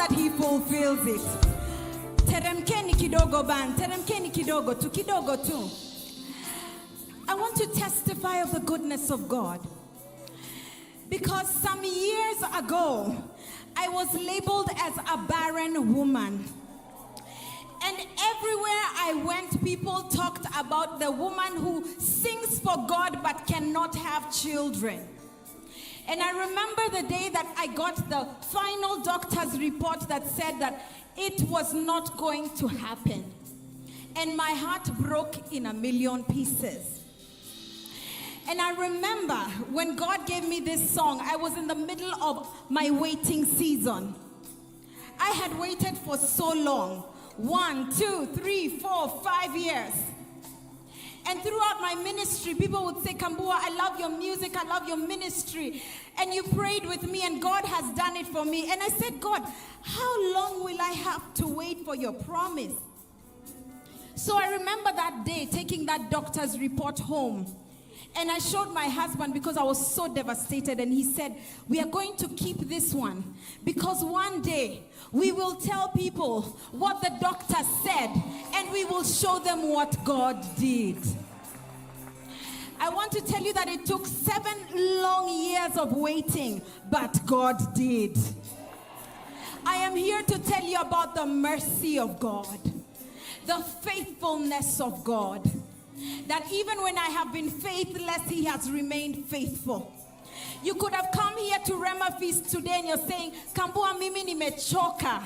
that he fulfills it. Teremkeni kidogo ban, teremkeni kidogo tu. I want to testify of the goodness of God. Because some years ago, I was labeled as a barren woman. And everywhere I went, people talked about the woman who sings for God but cannot have children. And I remember the day that I got the final doctor's report that said that it was not going to happen. And my heart broke in a million pieces. And I remember when God gave me this song, I was in the middle of my waiting season. I had waited for so long. 1, 2, 3, 4, 5 years. And throughout my ministry, people would say, Kambua, I love your music, I love your ministry. And you prayed with me, and God has done it for me. And I said, God, how long will I have to wait for your promise? So I remember that day taking that doctor's report home. And I showed my husband because I was so devastated. And he said, we are going to keep this one because one day we will tell people what the doctor said and we will show them what God did. I want to tell you that it took 7 long years of waiting, but God did. I am here to tell you about the mercy of God, the faithfulness of God. That even when I have been faithless, he has remained faithful. You could have come here to Rhema Feast today and you're saying, Kambua mimi nimechoka.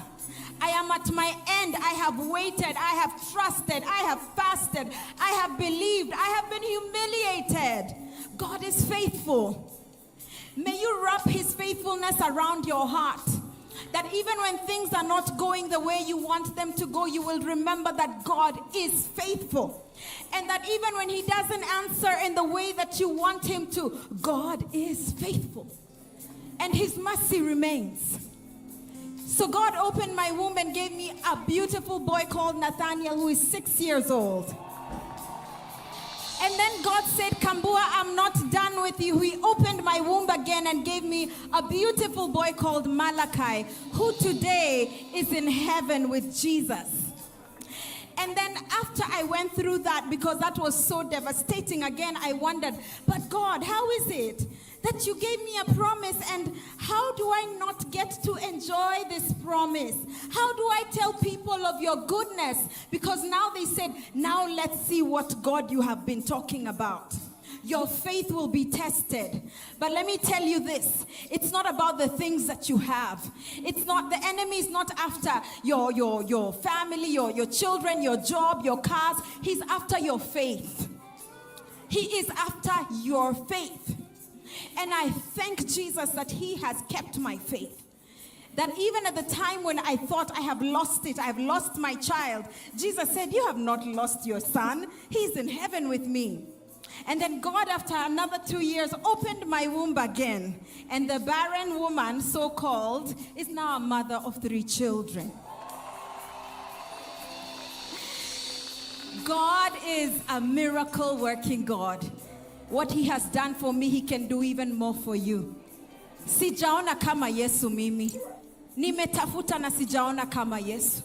I am at my end. I have waited. I have trusted. I have fasted. I have believed. I have been humiliated. God is faithful. May you wrap his faithfulness around your heart. That even when things are not going the way you want them to go, you will remember that God is faithful. And that even when he doesn't answer in the way that you want him to, God is faithful. And his mercy remains. So God opened my womb and gave me a beautiful boy called Nathaniel, who is 6 years old. And then God said, Kambua, I'm not done with you. He opened my womb again and gave me a beautiful boy called Malachi, who today is in heaven with Jesus. And then after I went through that, because that was so devastating, again, I wondered, but God, how is it that you gave me a promise, and how do I not get to enjoy this promise? How do I tell people of your goodness? Because now they said, now let's see what God you have been talking about. Your faith will be tested. But let me tell you this, it's not about the things that you have. It's not, the enemy is not after your family, your children, your job, your cars. He's after your faith. He is after your faith. And I thank Jesus that he has kept my faith. That even at the time when I thought I have lost it, I have lost my child, Jesus said, you have not lost your son. He's in heaven with me. And then God, after another 2 years, opened my womb again. And the barren woman, so-called, is now a mother of 3 children. God is a miracle-working God. What he has done for me, he can do even more for you. Sijaona kama Yesu mimi. Nimetafuta na sijaona kama Yesu.